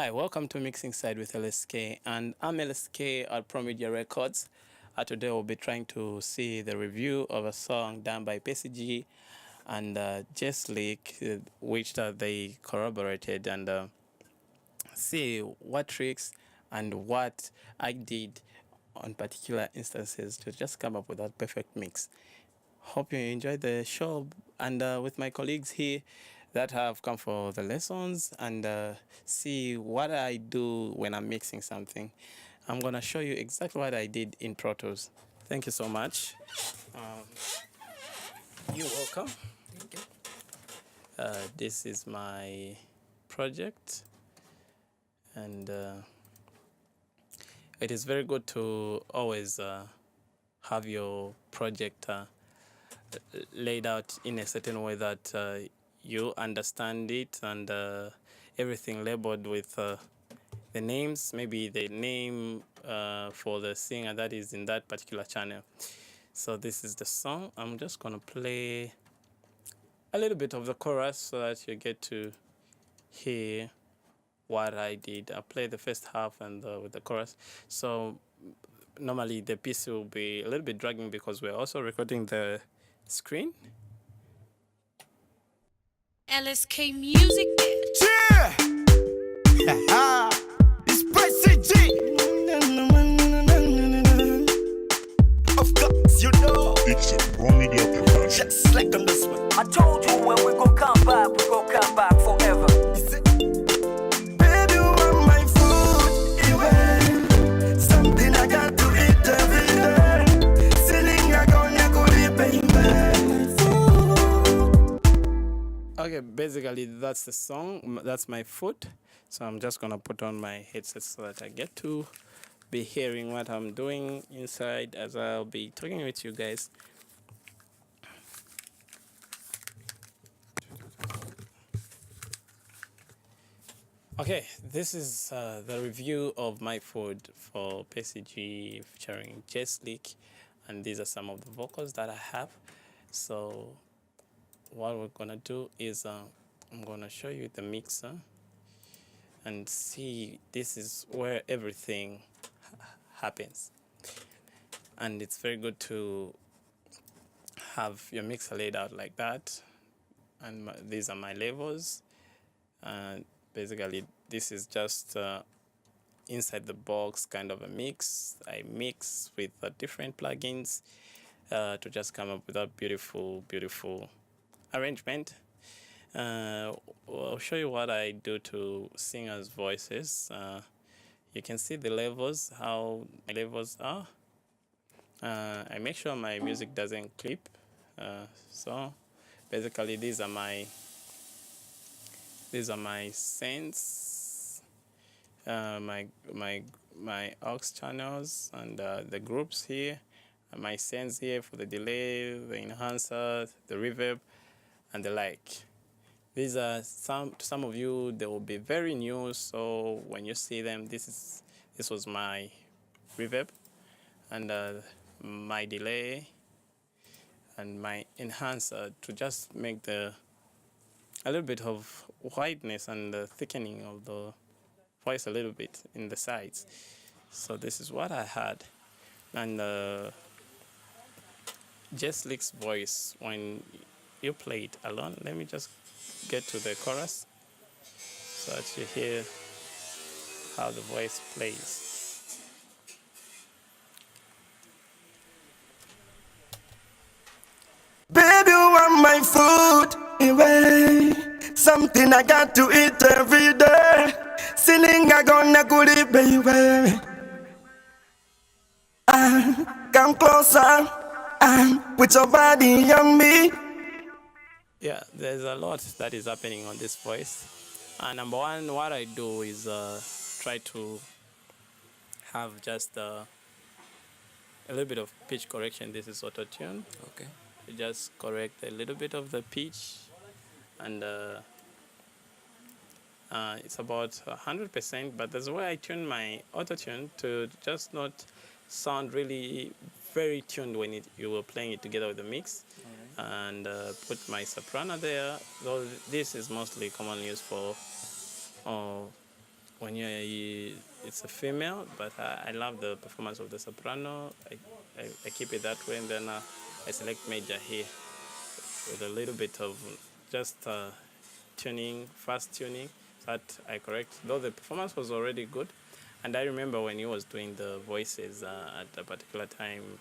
Hi, welcome to Mixing Side with LSK, and I'm LSK at Pro Media Records. Today we'll be trying to see the review of a song done by Percy and LSK, which they corroborated, and see what tricks and what I did on particular instances to just come up with that perfect mix. Hope you enjoyed the show, and with my colleagues here that have come for the lessons and see what I do when I'm mixing something. I'm gonna show you exactly what I did in Pro Tools. Thank you so much. Um, you're welcome. Thank you. This is my project, and it is very good to always have your project laid out in a certain way that you understand it, and everything labeled with the names, maybe the name for the singer that is in that particular channel. So this is the song. I'm just gonna play a little bit of the chorus so that you get to hear what I did. I play the first half and with the chorus. So normally the piece will be a little bit dragging because we're also recording the screen. LSK music. Yeah! It's Percy. Of course, you know. It's a Pro Media production. Just like on this one. I told you when we gon' come back, we gon' come back forever. Baby, you want my food, yeah. Something I got to eat every day. Sitting I gonna go Okay, basically that's the song. That's my foot. So I'm just gonna put on my headset so that I get to be hearing what I'm doing inside as I'll be talking with you guys. Okay, this is the review of my food for Percy featuring LSK, and these are some of the vocals that I have. So what we're gonna do is I'm gonna show you the mixer and see this is where everything happens, and it's very good to have your mixer laid out like that. And these are my levels, and basically this is just inside the box kind of a mix. I mix with different plugins to just come up with a beautiful arrangement. I'll show you what I do to singers' voices. You can see the levels, how my levels are. I make sure my music doesn't clip. So basically these are my sends, my aux channels, and the groups here, and my sends here for the delay, the enhancer, the reverb, and the like. These are some of you, they will be very new, so when you see them, this was my reverb, and my delay, and my enhancer to just make a little bit of whiteness and the thickening of the voice a little bit in the sides. So this is what I had. And LSK's voice, when you play it alone, let me just get to the chorus so that you hear how the voice plays. Baby, you want my food, yeah. Something I got to eat every day. Sitting I gonna go baby. Come closer, put your body on me. Yeah, there's a lot that is happening on this voice. Number one, what I do is try to have just a little bit of pitch correction. This is auto-tune. Okay. You just correct a little bit of the pitch, and it's about 100%, but that's why I tune my auto-tune to just not sound really very tuned when you were playing it together with the mix. And put my soprano there, though this is mostly commonly used for when it's a female, but I love the performance of the soprano. I keep it that way, and then I select major here with a little bit of just tuning, fast tuning, that I correct. Though the performance was already good, and I remember when he was doing the voices at a particular time,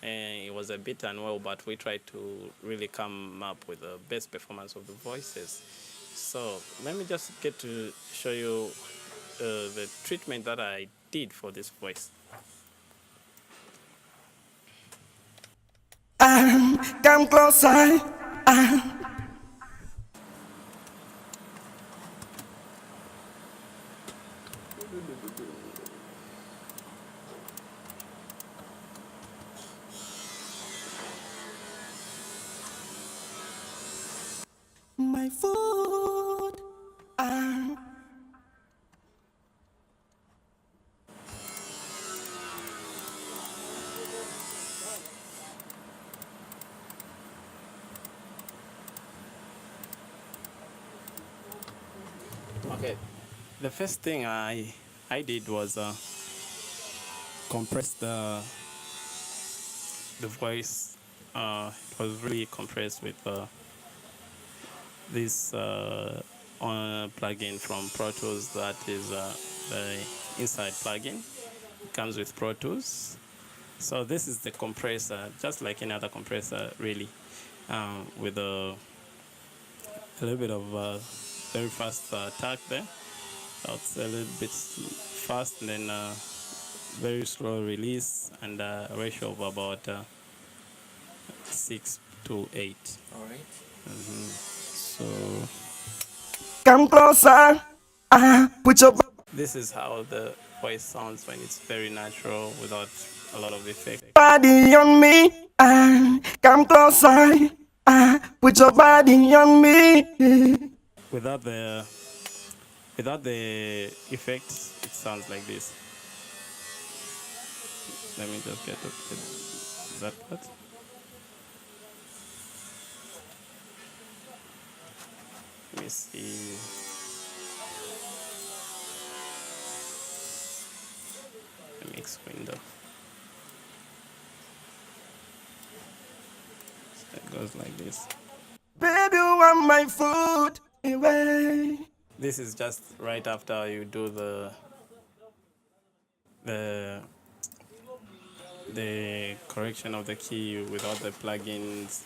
and it was a bit unwell, but we tried to really come up with the best performance of the voices. So let me just get to show you the treatment that I did for this voice. Come closer. My food. Okay, the first thing I did was compress the voice. It was really compressed with this plugin from Pro Tools. That is the inside plugin. It comes with Pro Tools. So this is the compressor, just like any other compressor, really, with a little bit of very fast attack there. So it's a little bit fast, and then very slow release, and a ratio of about 6 to 8. All right. So Come closer. Put your this is how the voice sounds when it's very natural without a lot of effect. body on me. Come closer. Put your body on me. Without the effects, it sounds like this. Let me just get that part. Let me see. The mix window. So it goes like this. Baby, you want my food away. This is just right after you do the correction of the key without the plugins,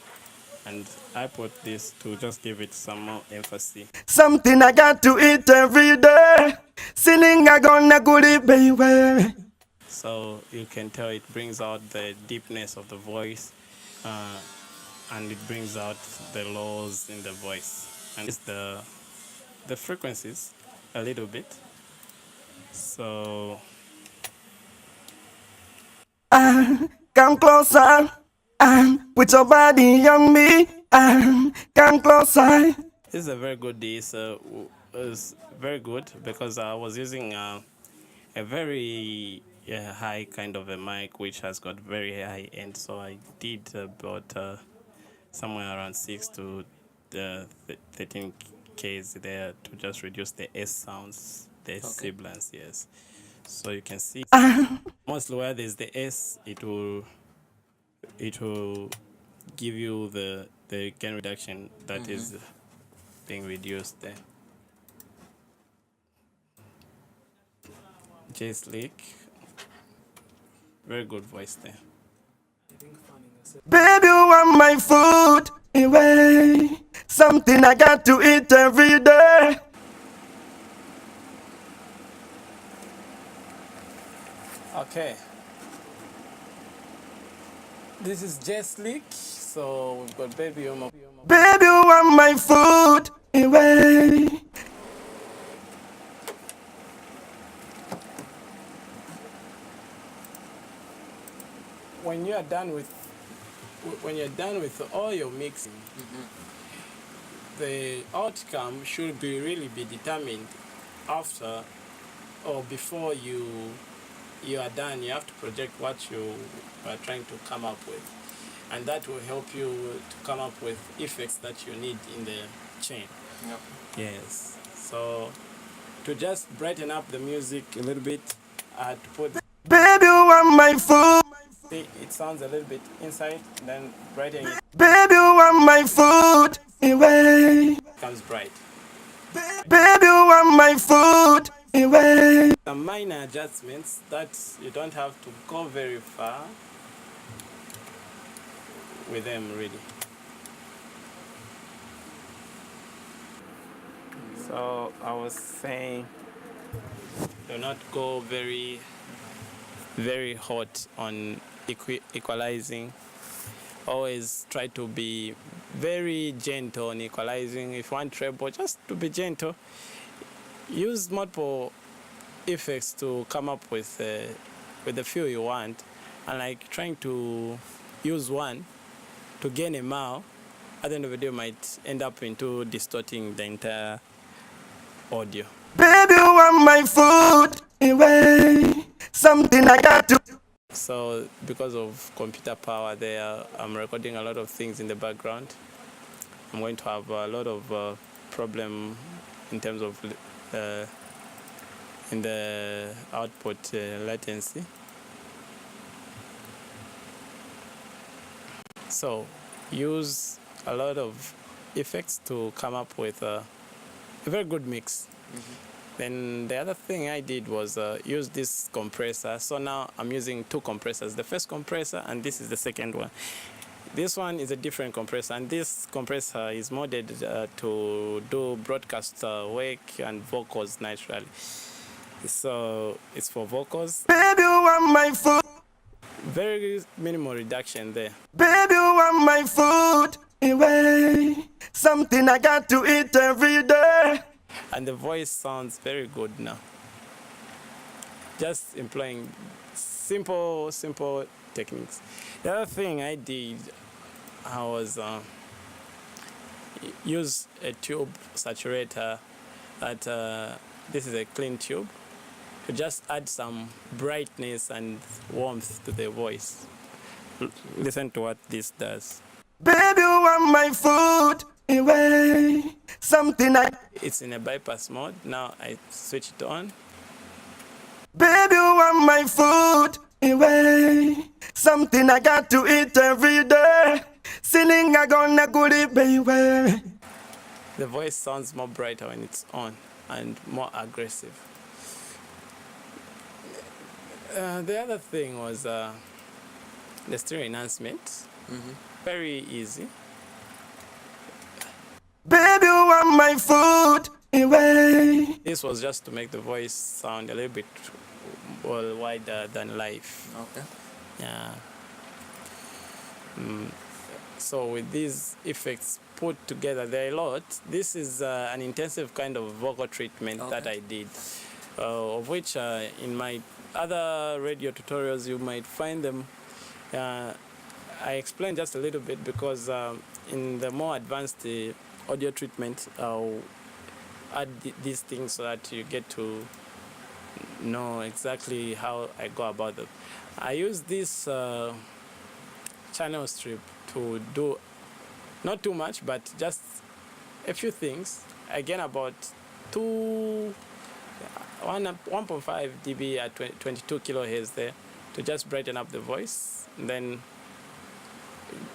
and I put this to just give it some more emphasis. Something I got to eat every day. Sinning I gonna go it, baby. So you can tell it brings out the deepness of the voice, and it brings out the lows in the voice, and it's the frequencies a little bit. So Come closer. Put your body on me. Come closer. this is a very good D. So it's very good because I was using a very high kind of a mic which has got very high end. So I did about somewhere around 6 to 13 Ks there to just reduce the S sounds, the sibilants, yes. So you can see mostly where there's the S, it will give you the gain reduction that is being reduced there. J Slick, very good voice there. Baby, you want my food away. Something I got to eat every day. Okay. This is J Slick, so we've got Baby Omo. Baby, you want my food away. When you're done with all your mixing, the outcome should really be determined after or before you are done. You have to project what you are trying to come up with, and that will help you to come up with effects that you need in the chain. Yep. Yes. So to just brighten up the music a little bit, to put, Baby, you want my food. see, it sounds a little bit inside, then brighten it Baby, you want my food. Away. becomes bright. Baby, you want my food. Away. Some minor adjustments that you don't have to go very far with them really. So I was saying, do not go very hot on equalizing. Always try to be very gentle on equalizing. If you want treble, just to be gentle. Use multiple effects to come up with the feel you want, and like trying to use one to gain a mile, at the end of the day, you might end up into distorting the entire audio. Baby, you want my food. Away. Something I got to. So because of computer power there, I'm recording a lot of things in the background. I'm going to have a lot of problem in terms of in the output latency. So use a lot of effects to come up with a very good mix. Then the other thing I did was use this compressor. So now I'm using two compressors. The first compressor, and this is the second one. This one is a different compressor, and this compressor is modded to do broadcast work and vocals naturally. So it's for vocals. Baby, you want my food. Very minimal reduction there. Baby, you want my food. Away. Something I got to eat every day. And the voice sounds very good now. Just employing simple techniques. The other thing I did, I was use a tube saturator that this is a clean tube, to just add some brightness and warmth to the voice. Listen to what this does. Baby, you want my food. Away. Something I. It's in a bypass mode. Now I switch it on. Baby, you want my food. Away. Something I got to eat every day. Singing I gonna good it, baby. The voice sounds more brighter when it's on and more aggressive. The other thing was the stereo enhancement. Very easy. Baby, you want my food. Away. This was just to make the voice sound a little bit wider than live. Okay. Yeah. So with these effects put together, there are a lot. This is an intensive kind of vocal treatment that I did, of which in my other radio tutorials you might find them. I explained just a little bit because in the more advanced audio treatment, I'll add these things so that you get to know exactly how I go about them. I use this channel strip to do not too much, but just a few things. I gain about 1.5 dB at 22 kilohertz there to just brighten up the voice. And then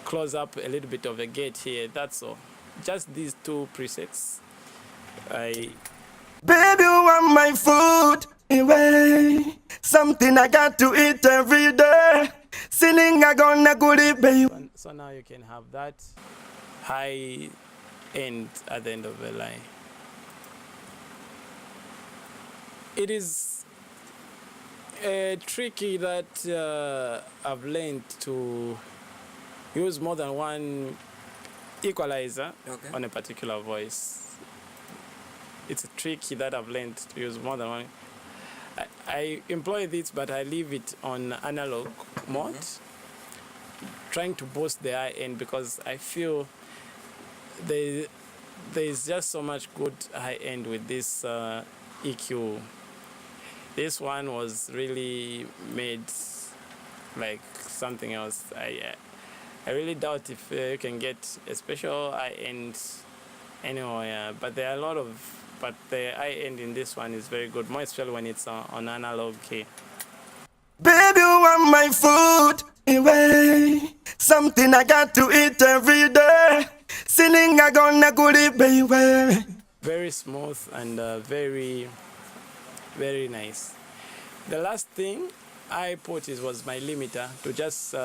close up a little bit of a gate here. That's all. Just these two presets. Baby, you want my food. Away. Something I got to eat every day. Singing I gonna good it, baby. So now you can have that high end at the end of the line. It is tricky that I've learned to use more than one equalizer on a particular voice. It's a tricky that I've learned to use more than one. I employ this, but I leave it on analog mode, trying to boost the high end because I feel there is just so much good high end with this EQ. This one was really made like something else. I really doubt if you can get a special high end anywhere, but there are a lot of but the high end in this one is very good, more especially when it's on analog key. Baby, you want my food anyway. Something I got to eat every day. Sinning I gonna good it, baby. Very smooth and very, very nice. The last thing I put was my limiter to just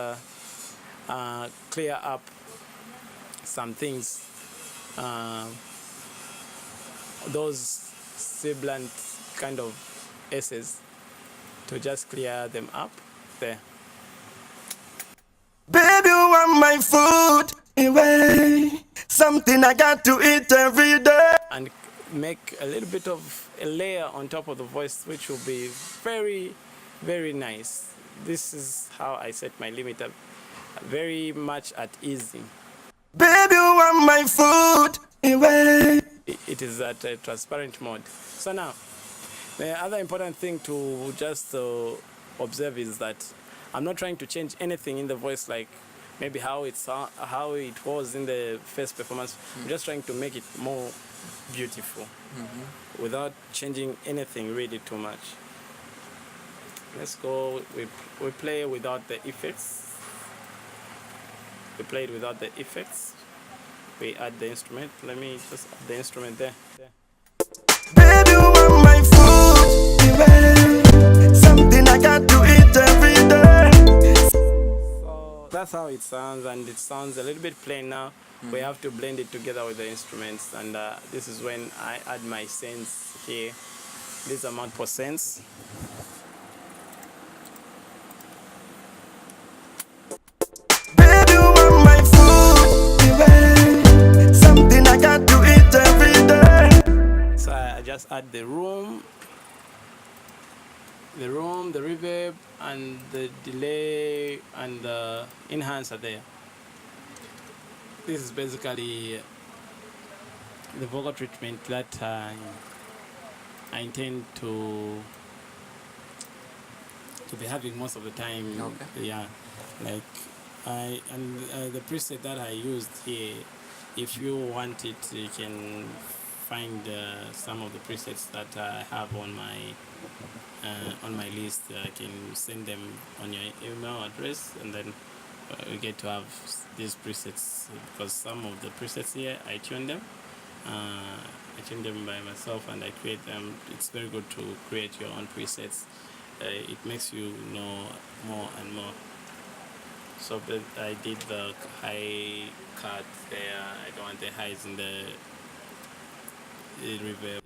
clear up some things. Those sibilant kind of S's, to just clear them up there. Baby, you want my food anyway. Something I got to eat every day. And make a little bit of a layer on top of the voice, which will be very, very nice. This is how I set my limiter, very much at easy. Baby, you want my food anyway. It is at a transparent mode. So now, the other important thing to just observe is that I'm not trying to change anything in the voice, like maybe how it was in the first performance. I'm just trying to make it more beautiful without changing anything really too much. Let's go. We play without the effects. We play it without the effects. We add the instrument. Let me just add the instrument there. Baby, you want my food anyway. Something I got to eat every day. So that's how it sounds, and it sounds a little bit plain now. We have to blend it together with the instruments, and this is when I add my cents here. This amount for cents. Baby, you want my food anyway. Something I got to eat every day. So I just add the room, the reverb, and the delay and the enhancer there. This is basically the vocal treatment that I intend to be having most of the time. Okay. Yeah, like the preset that I used here. If you want it, you can find some of the presets that I have on my list. I can send them on your email address, and then we get to have these presets, because some of the presets here I tune them. I tune them by myself and I create them. It's very good to create your own presets. It makes you know more and more. So but I did the high cut there. I don't want the highs in the reverb.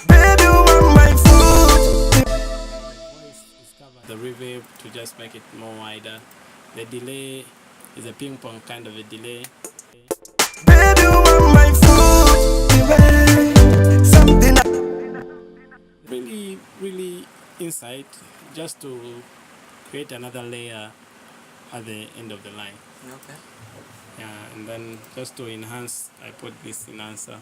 Baby, you want my food. Voice is covered. The reverb to just make it more wider. The delay is a ping pong kind of a delay. Baby, you want my food anyway. Something Really, really inside, just to create another layer at the end of the line. Okay. Yeah, and then just to enhance, I put this enhancer.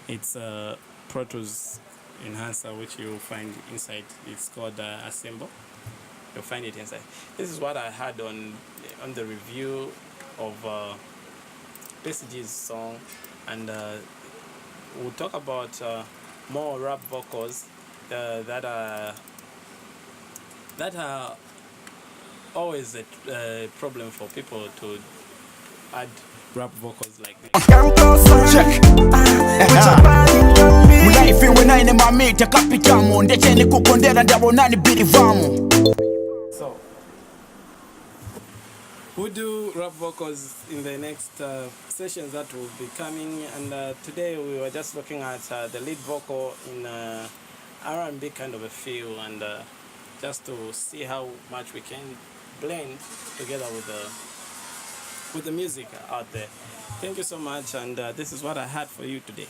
It's a Pro Tools enhancer, which you'll find inside. It's called Assemble. You'll find it inside. This is what I had on the review of Percy's song, and we'll talk about more rap vocals that are always a problem for people to add rap vocals like this. come closer. Check. Put your body on me. Munaifi wenaine mamita kapitamu ndecheni kukondera ndabonani birivamu. So we'll do rap vocals in the next sessions that will be coming, and today we were just looking at the lead vocal in R&B kind of a feel, and just to see how much we can blend together with the music out there. Thank you so much, and this is what I had for you today.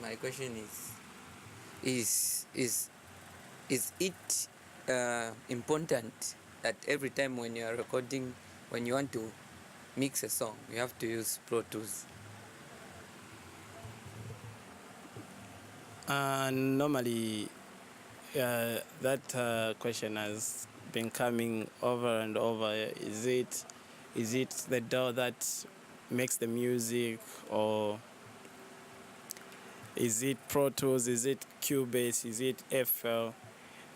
My question is it important that every time when you are recording, when you want to mix a song, you have to use Pro Tools? Normally, that question has been coming over and over. Is it the DAW that makes the music, or is it Pro Tools, is it Cubase, is it FL?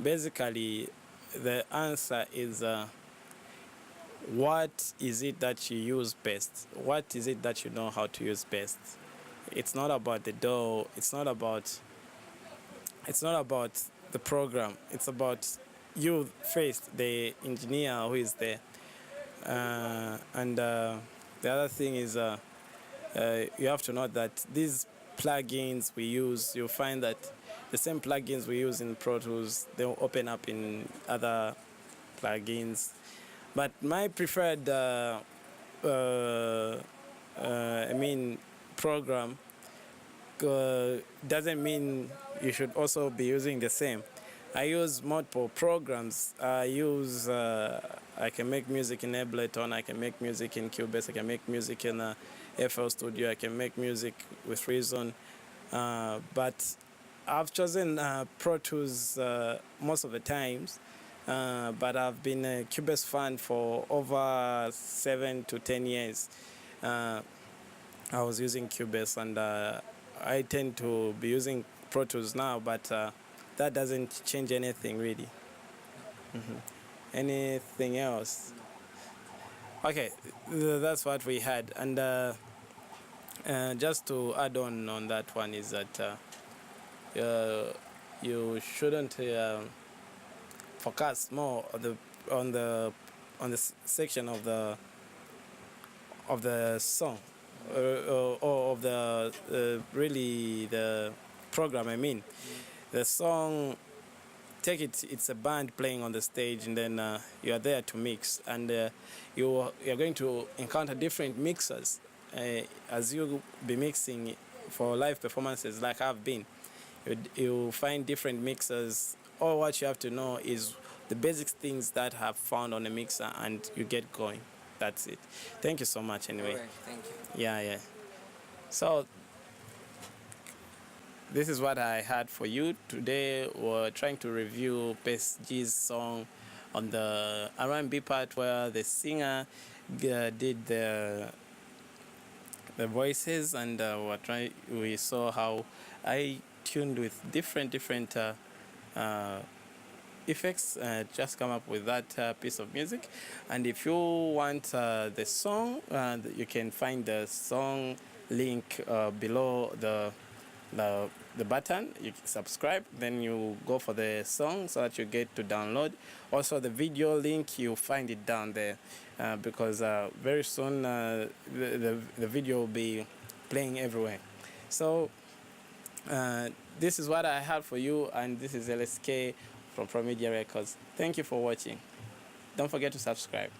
Basically, the answer is what is it that you use best? What is it that you know how to use best? It's not about the DAW. It's not about the program. It's about you first, the engineer who is there. And the other thing is you have to know that these plugins we use, you'll find that the same plugins we use in Pro Tools, they'll open up in other plugins. But my preferred, program doesn't mean you should also be using the same. I use multiple programs. I can make music in Ableton, I can make music in Cubase, I can make music in FL Studio, I can make music with Reason. But I've chosen Pro Tools most of the times. But I've been a Cubase fan for over 7 to 10 years. I was using Cubase, and I tend to be using Pro Tools now, but that doesn't change anything really. Anything else? Okay, that's what we had. And just to add on that one is that you shouldn't focus more on the section of the song, or of the really the program. I mean, the song. Take it. It's a band playing on the stage, and then you are there to mix, and you're going to encounter different mixers as you be mixing for live performances, like I've been. You find different mixers. All what you have to know is the basic things that I have found on a mixer, and you get going. That's it. Thank you so much anyway. All right, thank you. Yeah. So this is what I had for you today. We're trying to review Percy's song on the R&B part, where the singer did the voices, and we saw how I tuned with different effects, just come up with that piece of music. And if you want the song, you can find the song link below the button. You subscribe, then you go for the song so that you get to download. Also, the video link, you find it down there, because very soon the video will be playing everywhere. So this is what I have for you, and this is LSK from Pro Media Records. Thank you for watching. Don't forget to subscribe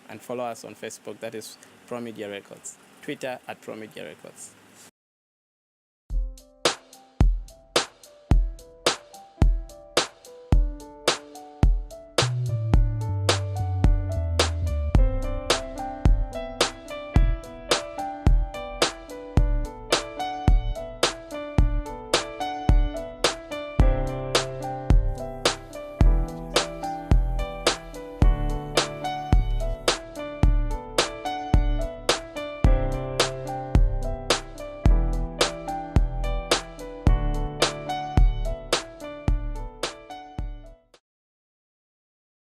and follow us on Facebook, that is Pro Media Records. Twitter @Pro Media Records.